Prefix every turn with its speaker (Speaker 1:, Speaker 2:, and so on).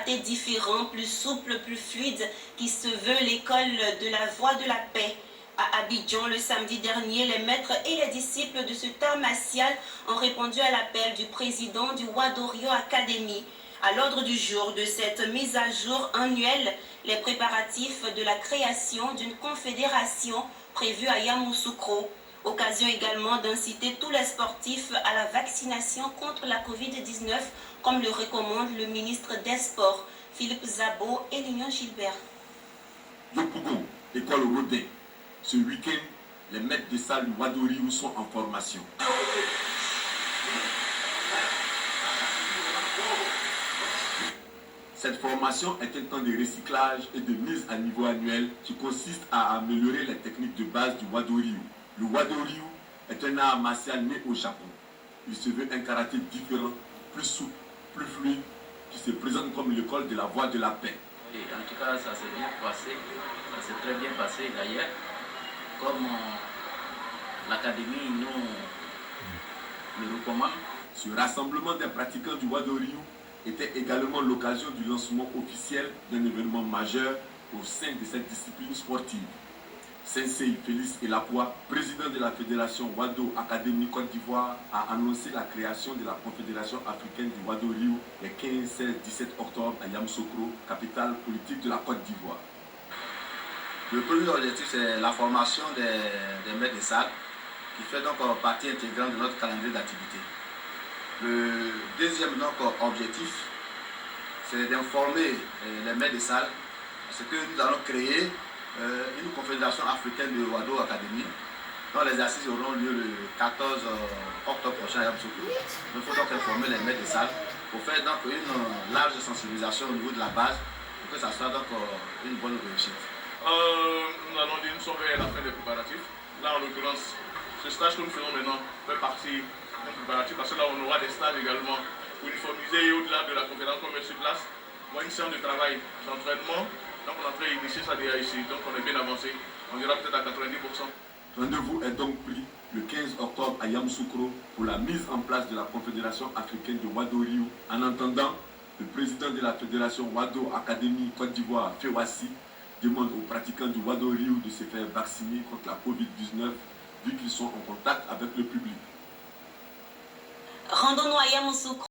Speaker 1: karaté différent, plus souple, plus fluide, qui se veut l'école de la voie de la paix. À Abidjan, le samedi dernier, les maîtres et les disciples de ce art martial ont répondu à l'appel du président du Wadorio Academy. À l'ordre du jour de cette mise à jour annuelle, les préparatifs de la création d'une confédération prévue à Yamoussoukro. Occasion également d'inciter tous les sportifs à la vaccination contre la Covid-19, comme le recommande le ministre des Sports, Philippe Zabo et Lignon Gilbert.
Speaker 2: Yopougon, école Rodin. Ce week-end, les maîtres de salle du Wadorio sont en formation. Cette formation est un temps de recyclage et de mise à niveau annuel qui consiste à améliorer les techniques de base du Wadorio. Le Wadorio est un art martial né au Japon. Il se veut un karaté différent, plus souple, plus fluide, qui se présente comme l'école de la voie de la paix.
Speaker 3: Et en tout cas, ça s'est bien passé, ça s'est très bien passé d'ailleurs. Comme l'académie nous recommande.
Speaker 2: Ce rassemblement des pratiquants du Wadorio était également l'occasion du lancement officiel d'un événement majeur au sein de cette discipline sportive. Sensei Félix Elapoua, président de la Fédération Wado Académie Côte d'Ivoire, a annoncé la création de la Confédération africaine du Wadorio les 15, 16, 17 octobre à Yamoussoukro, capitale politique de la Côte d'Ivoire.
Speaker 4: Le premier objectif, c'est la formation des maîtres de salle, qui fait donc partie intégrante de notre calendrier d'activité. Le deuxième objectif, c'est d'informer les maîtres de salle, parce que nous allons créer une confédération africaine de Wado Academy, dont les assises auront lieu le 14 octobre prochain à Yamoussoukro. Il faut donc informer les maîtres de salle pour faire donc une large sensibilisation au niveau de la base, pour que ça soit donc une bonne réussite.
Speaker 5: Nous allons dire, nous sommes vers la fin des préparatifs. Là, en l'occurrence, ce stage que nous faisons maintenant fait partie d'un préparatif parce que là, on aura des stages également pour uniformiser et au-delà de la conférence qu'on met sur place. Une séance de travail, d'entraînement. Donc, on est en train d'initier ça déjà ici. Donc, on est bien avancé. On ira peut-être à 90%.
Speaker 2: Rendez-vous est donc pris le 15 octobre à Yamoussoukro pour la mise en place de la Confédération africaine de Wadorio. En attendant, le président de la Fédération Wado Académie Côte d'Ivoire, Fewassi, demande aux pratiquants du Wadorio de se faire vacciner contre la Covid-19 vu qu'ils sont en contact avec le public.
Speaker 1: Rendons-nous à Yamoussoukro.